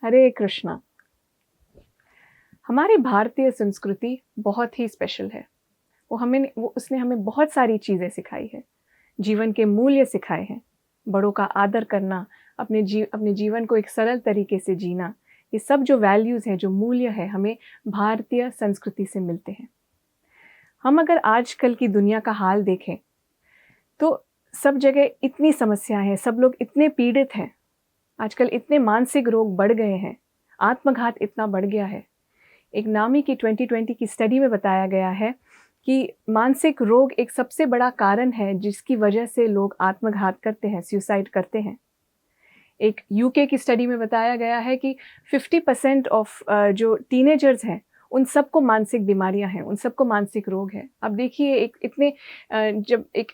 हरे कृष्णा। हमारी भारतीय संस्कृति बहुत ही स्पेशल है। उसने हमें बहुत सारी चीज़ें सिखाई है, जीवन के मूल्य सिखाए हैं, बड़ों का आदर करना, अपने जीवन को एक सरल तरीके से जीना, ये सब जो वैल्यूज़ हैं, जो मूल्य है, हमें भारतीय संस्कृति से मिलते हैं। हम अगर आजकल की दुनिया का हाल देखें, तो सब जगह इतनी समस्याएं हैं, सब लोग इतने पीड़ित हैं, आजकल इतने मानसिक रोग बढ़ गए हैं, आत्मघात इतना बढ़ गया है। एक नामी की 2020 की स्टडी में बताया गया है कि मानसिक रोग एक सबसे बड़ा कारण है जिसकी वजह से लोग आत्मघात करते हैं, सुसाइड करते हैं। एक यूके की स्टडी में बताया गया है कि 50% ऑफ जो टीनेजर्स हैं, उन सबको मानसिक बीमारियां हैं, उन सबको मानसिक रोग है। अब देखिए, जब एक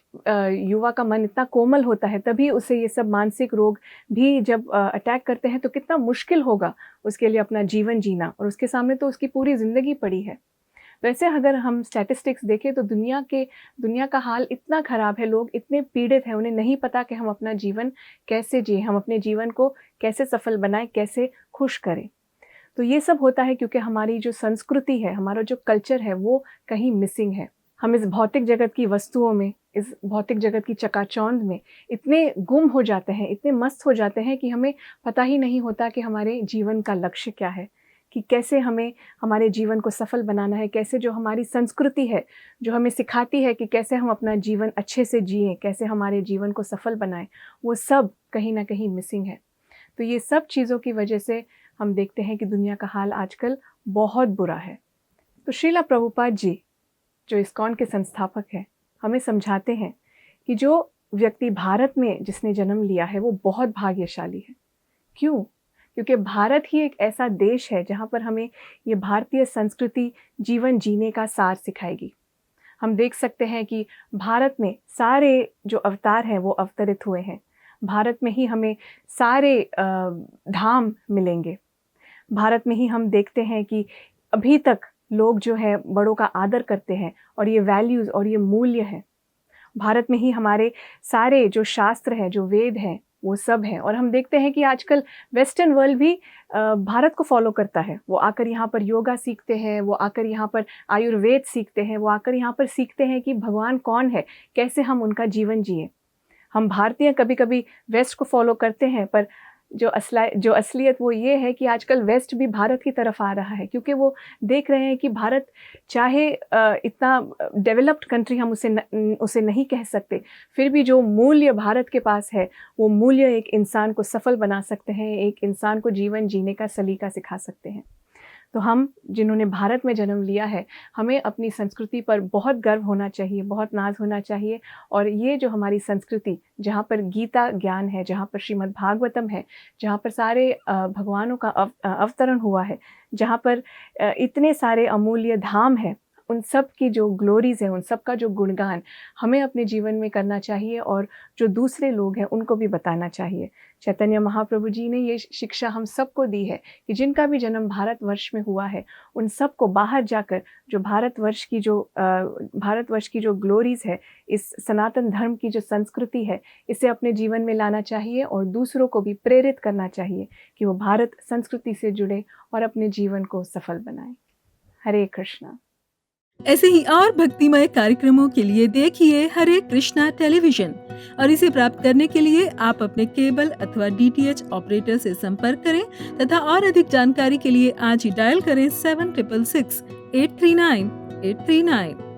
युवा का मन इतना कोमल होता है, तभी उसे ये सब मानसिक रोग भी जब अटैक करते हैं, तो कितना मुश्किल होगा उसके लिए अपना जीवन जीना, और उसके सामने तो उसकी पूरी ज़िंदगी पड़ी है। वैसे अगर हम स्टैटिस्टिक्स देखें तो दुनिया का हाल इतना ख़राब है, लोग इतने पीड़ित हैं, उन्हें नहीं पता कि हम अपना जीवन कैसे जिएँ, हम अपने जीवन को कैसे सफल बनाएं, कैसे खुश करें। तो ये सब होता है क्योंकि हमारी जो संस्कृति है, हमारा जो कल्चर है, वो कहीं मिसिंग है। हम इस भौतिक जगत की वस्तुओं में, इस भौतिक जगत की चकाचौंध में इतने गुम हो जाते हैं, इतने मस्त हो जाते हैं कि हमें पता ही नहीं होता कि हमारे जीवन का लक्ष्य क्या है, कि कैसे हमें हमारे जीवन को सफल बनाना है, कैसे जो हमारी संस्कृति है, जो हमें सिखाती है कि कैसे हम अपना जीवन अच्छे से जिएँ, कैसे हमारे जीवन को सफल बनाएं, वो सब कहीं ना कहीं मिसिंग है। तो ये सब चीज़ों की वजह से हम देखते हैं कि दुनिया का हाल आजकल बहुत बुरा है। तो श्रीला प्रभुपाद जी, जो इस्कॉन के संस्थापक हैं, हमें समझाते हैं कि जो व्यक्ति भारत में जिसने जन्म लिया है, वो बहुत भाग्यशाली है। क्यों? क्योंकि भारत ही एक ऐसा देश है जहाँ पर हमें ये भारतीय संस्कृति जीवन जीने का सार सिखाएगी। हम देख सकते हैं कि भारत में सारे जो अवतार हैं वो अवतरित हुए हैं। भारत में ही हमें सारे धाम मिलेंगे। भारत में ही हम देखते हैं कि अभी तक लोग जो है बड़ों का आदर करते हैं, और ये वैल्यूज़ और ये मूल्य हैं। भारत में ही हमारे सारे जो शास्त्र हैं, जो वेद हैं, वो सब हैं। और हम देखते हैं कि आजकल वेस्टर्न वर्ल्ड भी भारत को फॉलो करता है। वो आकर यहाँ पर योगा सीखते हैं, वो आकर यहाँ पर आयुर्वेद सीखते हैं, वो आकर यहाँ पर सीखते हैं कि भगवान कौन है, कैसे हम उनका जीवन जिए। हम भारतीय कभी कभी वेस्ट को फॉलो करते हैं, पर जो असलियत वो ये है कि आजकल वेस्ट भी भारत की तरफ आ रहा है, क्योंकि वो देख रहे हैं कि भारत चाहे इतना डेवलप्ड कंट्री हम उसे नहीं कह सकते, फिर भी जो मूल्य भारत के पास है, वो मूल्य एक इंसान को सफल बना सकते हैं, एक इंसान को जीवन जीने का सलीका सिखा सकते हैं। तो हम जिन्होंने भारत में जन्म लिया है, हमें अपनी संस्कृति पर बहुत गर्व होना चाहिए, बहुत नाज होना चाहिए। और ये जो हमारी संस्कृति, जहाँ पर गीता ज्ञान है, जहाँ पर श्रीमद् भागवतम है, जहाँ पर सारे भगवानों का अवतरण हुआ है, जहाँ पर इतने सारे अमूल्य धाम हैं, उन सब की जो ग्लोरीज़ हैं, उन सब का जो गुणगान हमें अपने जीवन में करना चाहिए, और जो दूसरे लोग हैं उनको भी बताना चाहिए। चैतन्य महाप्रभु जी ने ये शिक्षा हम सबको दी है कि जिनका भी जन्म भारतवर्ष में हुआ है, उन सबको बाहर जाकर जो भारतवर्ष की जो ग्लोरीज़ है, इस सनातन धर्म की जो संस्कृति है, इसे अपने जीवन में लाना चाहिए, और दूसरों को भी प्रेरित करना चाहिए कि वो भारत संस्कृति से जुड़े और अपने जीवन को सफल बनाएं। हरे कृष्णा। ऐसे ही और भक्तिमय कार्यक्रमों के लिए देखिए हरे कृष्णा टेलीविजन, और इसे प्राप्त करने के लिए आप अपने केबल अथवा DTH ऑपरेटर से संपर्क करें तथा और अधिक जानकारी के लिए आज ही डायल करें 7666 839 839।